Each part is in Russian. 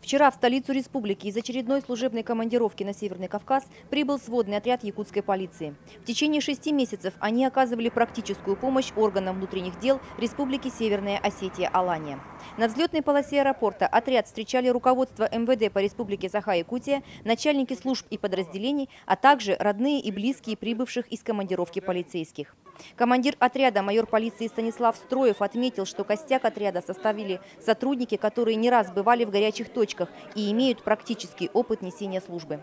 Вчера в столицу республики из очередной служебной командировки на Северный Кавказ прибыл сводный отряд якутской полиции. В течение 6 месяцев они оказывали практическую помощь органам внутренних дел Республики Северная Осетия-Алания. На взлетной полосе аэропорта отряд встречали руководство МВД по Республике Саха-Якутия, начальники служб и подразделений, а также родные и близкие прибывших из командировки полицейских. Командир отряда, майор полиции Станислав Строев, отметил, что костяк отряда составили сотрудники, которые не раз бывали в горячих точках и имеют практический опыт несения службы.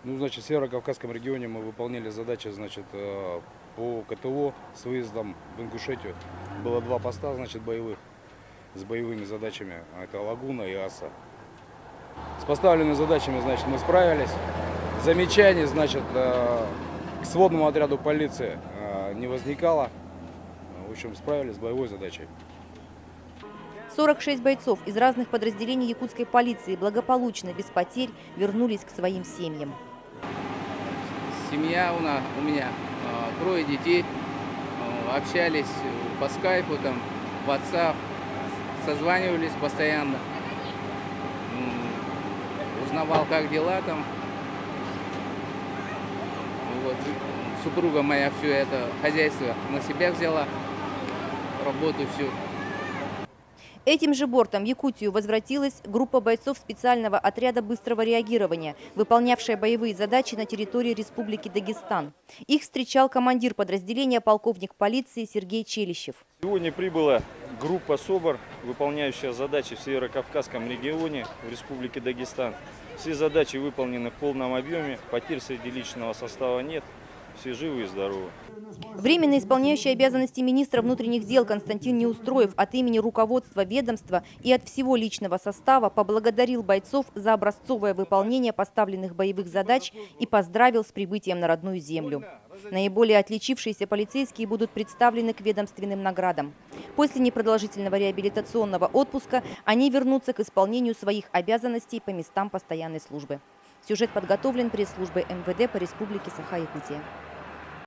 В Северо-Кавказском регионе мы выполняли задачи, по КТО с выездом в Ингушетию. Было 2 поста, боевых, с боевыми задачами. Это Лагуна и Аса. С поставленными задачами, мы справились. Замечаний, к сводному отряду полиции не возникало. В общем, справились с боевой задачей. 46 бойцов из разных подразделений якутской полиции благополучно, без потерь, вернулись к своим семьям. Семья у меня 3 детей, общались по скайпу, в WhatsApp, созванивались постоянно, узнавал, как дела там. Супруга моя все это хозяйство на себя взяла, работу всю. Этим же бортом в Якутию возвратилась группа бойцов специального отряда быстрого реагирования, выполнявшая боевые задачи на территории Республики Дагестан. Их встречал командир подразделения полковник полиции Сергей Челищев. Сегодня прибыла группа СОБР, выполняющая задачи в Северо-Кавказском регионе в Республике Дагестан. Все задачи выполнены в полном объеме, потерь среди личного состава нет. Все живы и здоровы. Временно исполняющий обязанности министра внутренних дел Константин Неустроев от имени руководства ведомства и от всего личного состава поблагодарил бойцов за образцовое выполнение поставленных боевых задач и поздравил с прибытием на родную землю. Наиболее отличившиеся полицейские будут представлены к ведомственным наградам. После непродолжительного реабилитационного отпуска они вернутся к исполнению своих обязанностей по местам постоянной службы. Сюжет подготовлен пресс-службой МВД по Республике Саха-Якутия.